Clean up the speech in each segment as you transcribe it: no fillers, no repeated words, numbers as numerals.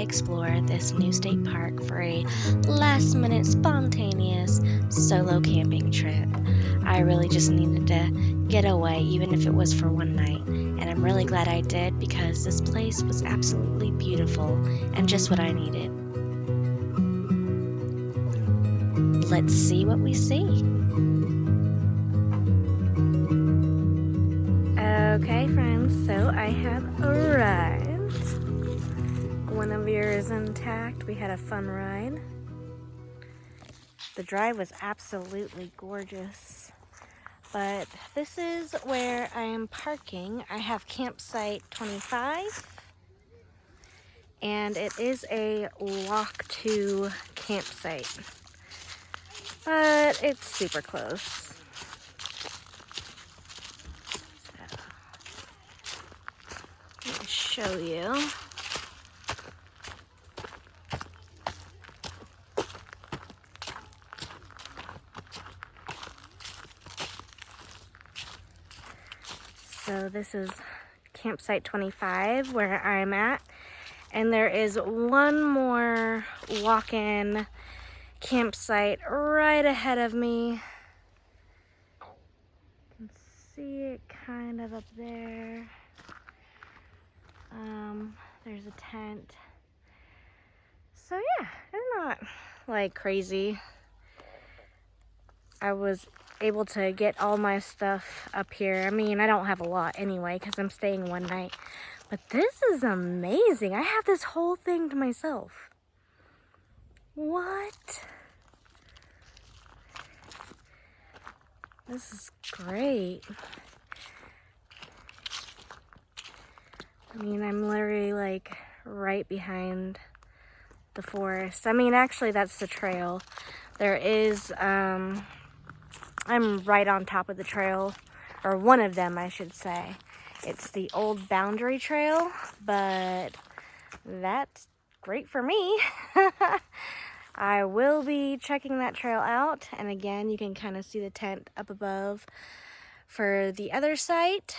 explore this new state park for a last minute spontaneous solo camping trip. I really just needed to get away, even if it was for one night, and I'm really glad I did because this place was absolutely beautiful and just what I needed. Let's see what we see. Okay, friends, so I have arrived. One of yours is intact. We had a fun ride. The drive was absolutely gorgeous. But this is where I am parking. I have campsite 25. And it is a walk to campsite. But it's super close. Let me show you. So this is campsite 25 where I'm at. And there is one more walk-in campsite right ahead of me. You can see it kind of up there. There's a tent. So yeah, it's not like crazy. I was able to get all my stuff up here. I mean, I don't have a lot anyway because I'm staying one night. But this is amazing. I have this whole thing to myself. What? This is great. I mean, I'm literally like right behind the forest. I mean, actually that's the trail. There is, I'm right on top of the trail, or one of them I should say. It's the old boundary trail, but that's great for me. I will be checking that trail out, and again, you can kind of see the tent up above for the other site.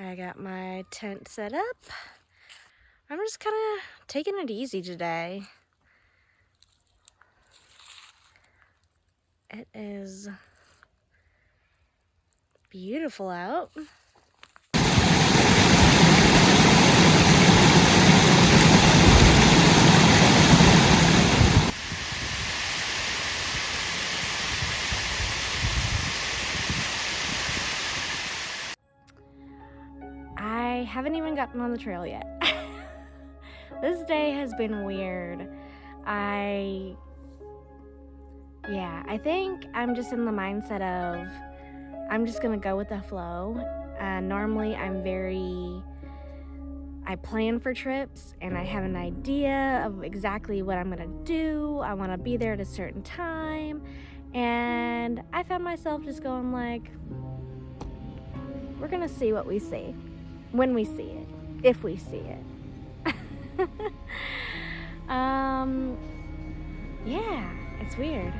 I got my tent set up. I'm just kind of taking it easy today. It is beautiful out. I haven't even gotten on the trail yet. This day has been weird. I think I'm just in the mindset of I'm just gonna go with the flow. Normally I plan for trips and I have an idea of exactly what I'm gonna do. I wanna be there at a certain time. And I found myself just going like, we're gonna see what we see. When we see it, if we see it. Yeah, it's weird.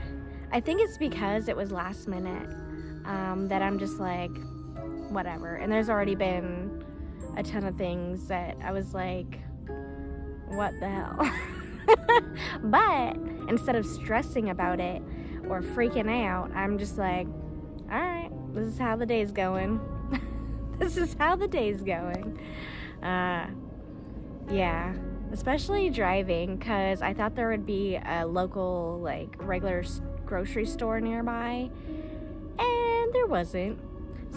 I think it's because it was last minute that I'm just like, whatever. And there's already been a ton of things that I was like, what the hell? But instead of stressing about it or freaking out, I'm just like, all right, this is how the day's going. This is how the day's going. Yeah, especially driving, because I thought there would be a local, like, regular grocery store nearby, and there wasn't.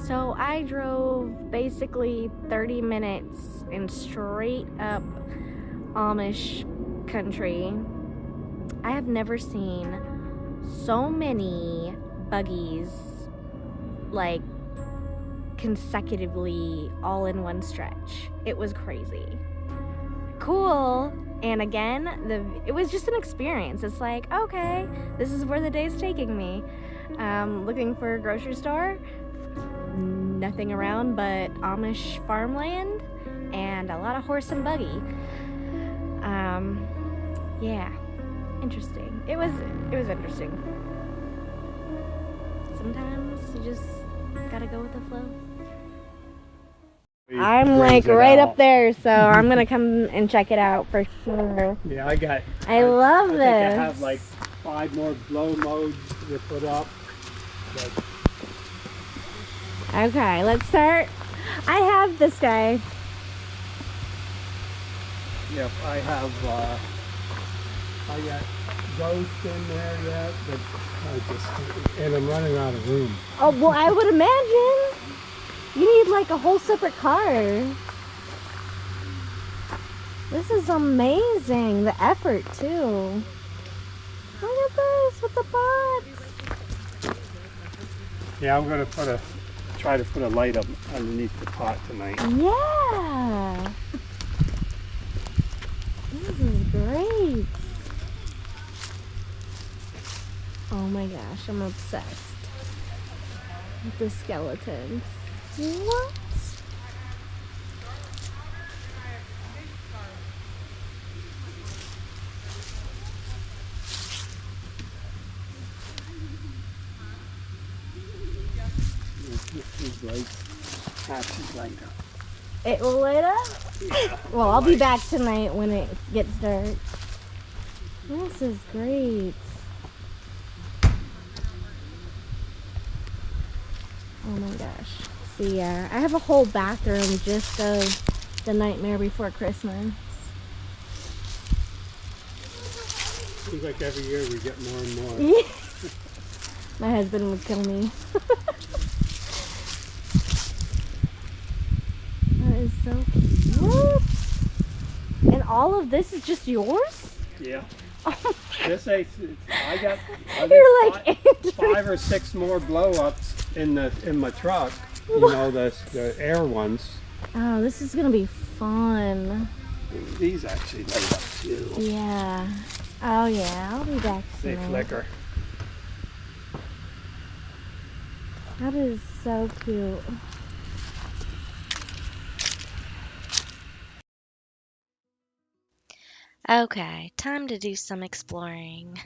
So I drove basically 30 minutes in straight up Amish country. I have never seen so many buggies, like, consecutively all in one stretch. It was crazy. Cool. And again, it was just an experience. It's like, okay, this is where the day's taking me. Looking for a grocery store, nothing around but Amish farmland and a lot of horse and buggy. Yeah, interesting. It was interesting. Sometimes you just gotta go with the flow. I'm like right up there, so I'm gonna come and check it out for sure. Yeah, I love this. this. I think I have like 5 more blow modes to put up. But Okay, let's start. I have this guy. yep, I got ghost in there yet, but and I'm running out of room. Oh, well, I would imagine. You need like a whole separate car. This is amazing. The effort too. Look at this with the pots. Yeah, I'm gonna try to put a light up underneath the pot tonight. Yeah. This is great. Oh my gosh, I'm obsessed with the skeletons. What? These lights actually light up. It will light up? Yeah, well, I'll be back tonight when it gets dark. This is great. Oh my gosh. See, I have a whole bathroom just of the Nightmare Before Christmas. Seems like every year we get more and more. My husband would kill me. That is so cute. And all of this is just yours? Yeah. Oh This I got You're like 5 or 6 more blow-ups in my truck. You know, the air ones. Oh, this is gonna be fun. These actually light up too. Yeah. Oh yeah, I'll be back They tonight. flicker. That is so cute. Okay, time to do some exploring.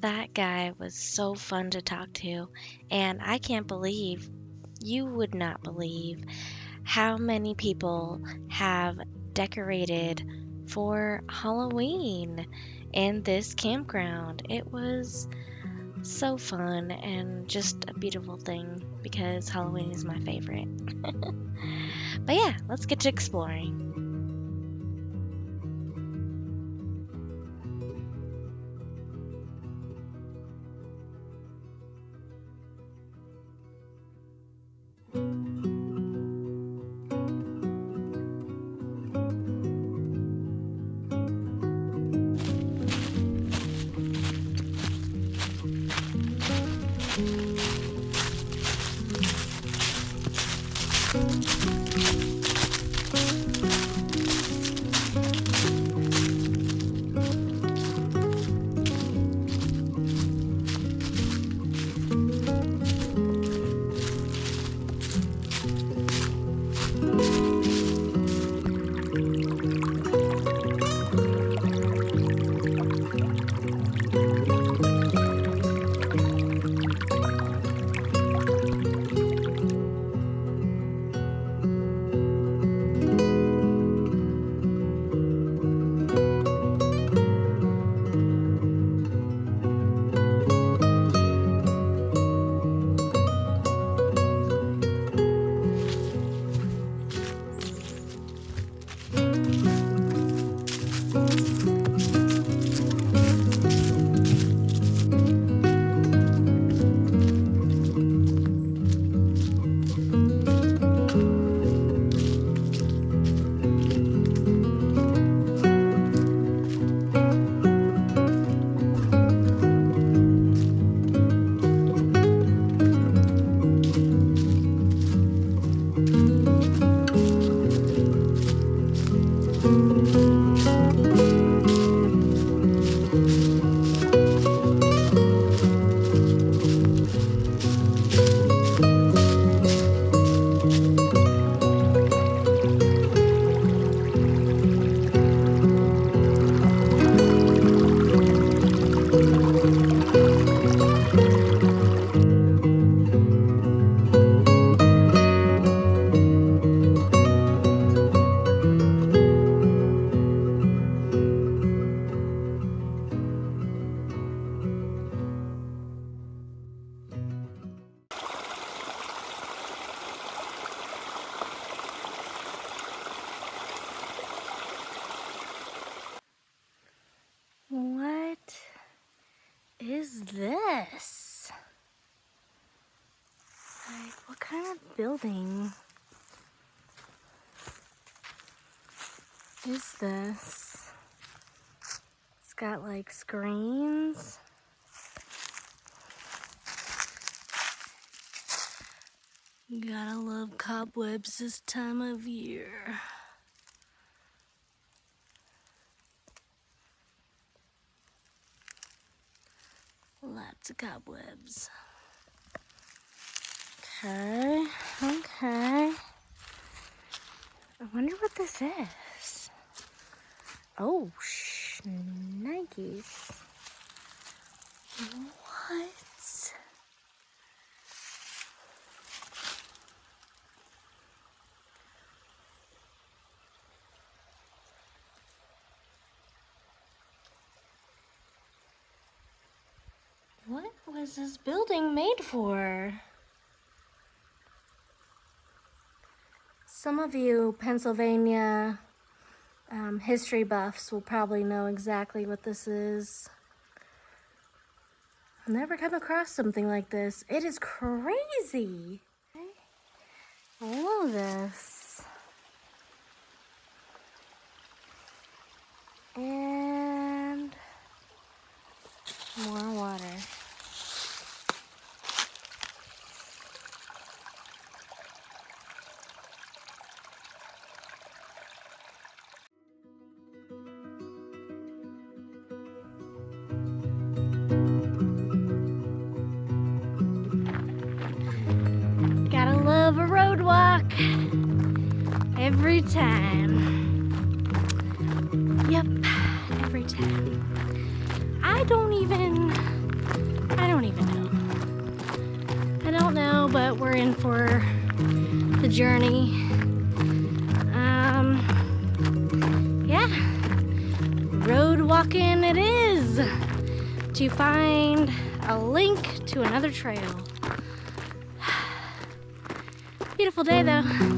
That guy was so fun to talk to, and I can't believe, you would not believe, how many people have decorated for Halloween in this campground. It was so fun and just a beautiful thing because Halloween is my favorite. But yeah, let's get to exploring. kind of building is this? It's got like screens. Gotta love cobwebs this time of year. Lots of cobwebs. Okay, okay. I wonder what this is. Oh, shnikes. What? What was this building made for? Some of you Pennsylvania history buffs will probably know exactly what this is. I've never come across something like this. It is crazy. I love this. And more water. Gotta love a road walk every time. Yep, every time. I don't even know. I don't know, but we're in for the journey. Yeah, road walking it is to find a link to another trail. Beautiful day though.